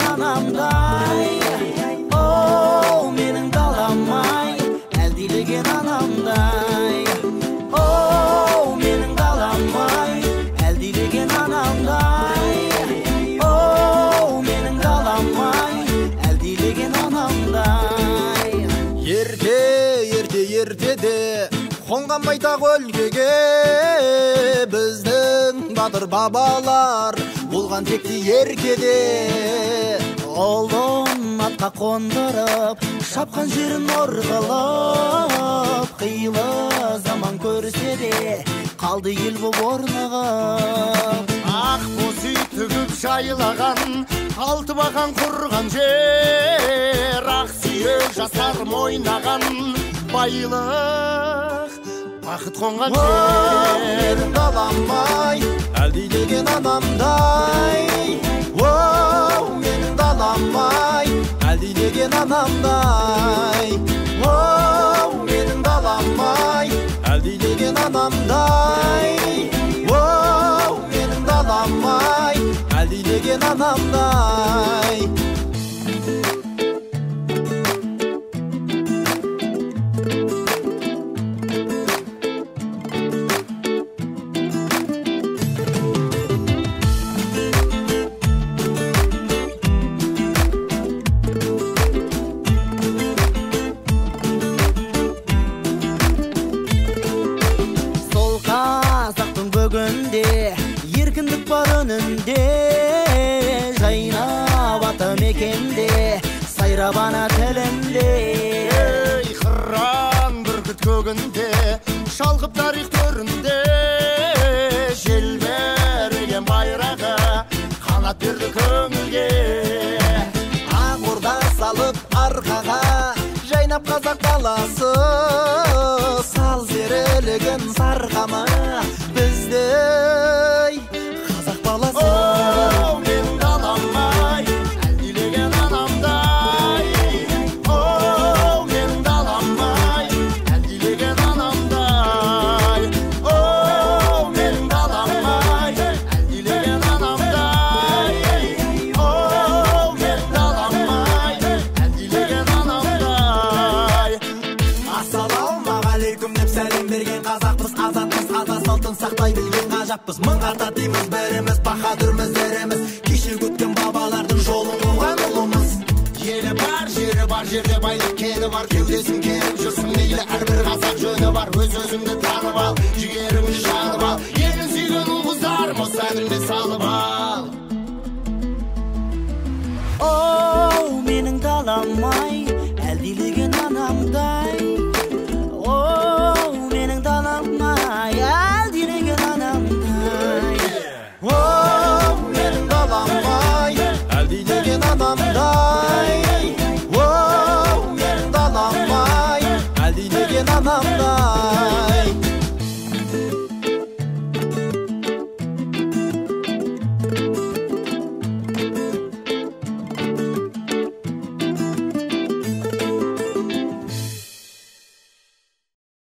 деген анамдай, о, менің далам-ай, әлдилеген анамдай, о, менің далам-ай, әлдилеген анамдай, о, менің далам-ай, әлдилеген анамдай. Ертеде қонған байтақ өлкеге біздің батыр бабалар болған текті еркеде. Ұлын атқа қондырып, шапқан жерін орғылып, қилы заман көрсе де қалды ел боп орнығып. Ақ боз үй тігіп жайлаған, алты бақан құрған жер, ақ сүйек жасар мойнаған байлық бақыт қонған жер. Менің далам-ай, әлдилеген анамдай, о, менің далам-ай, әлдилеген анамдай, о, менің далам-ай, әлдилеген анамдай, о, менің далам-ай, әлдилеген анамдай. Еркіндік бар үнінде, жайнап ата мекенде, сайрап ана тілінде. Қыран бүркіт көгінде, шалқып тарих төрінде, желбіреген байрағы қанат берді көңілге. Ақ орда салып арқаға, жайнап қазақ даласы, сал серілігін сарқама біздей қазақ баласы. О, менің далам-ай, әлдилеген анамдай, о, менің далам-ай, әлдилеген анамдай, о, менің далам-ай, әлдилеген анамдай, о, менің далам-ай, әлдилеген анамдай. Ассалаумағалейкум деп сәлем берген қазақпыз, азатпыз, ата салтын сақтай білген ғажаппыз. Мыңға татимыз біріміз, баһадүрміз дәріміз, кешегі өткен бабалардың жолын қуған ұлымыз. Елі бар, жері бар, жерде байлық кені бар, кеудесін керіп жүрсің мейлі, әрбір қазақ жөні бар, өз-өзіңді танып ал,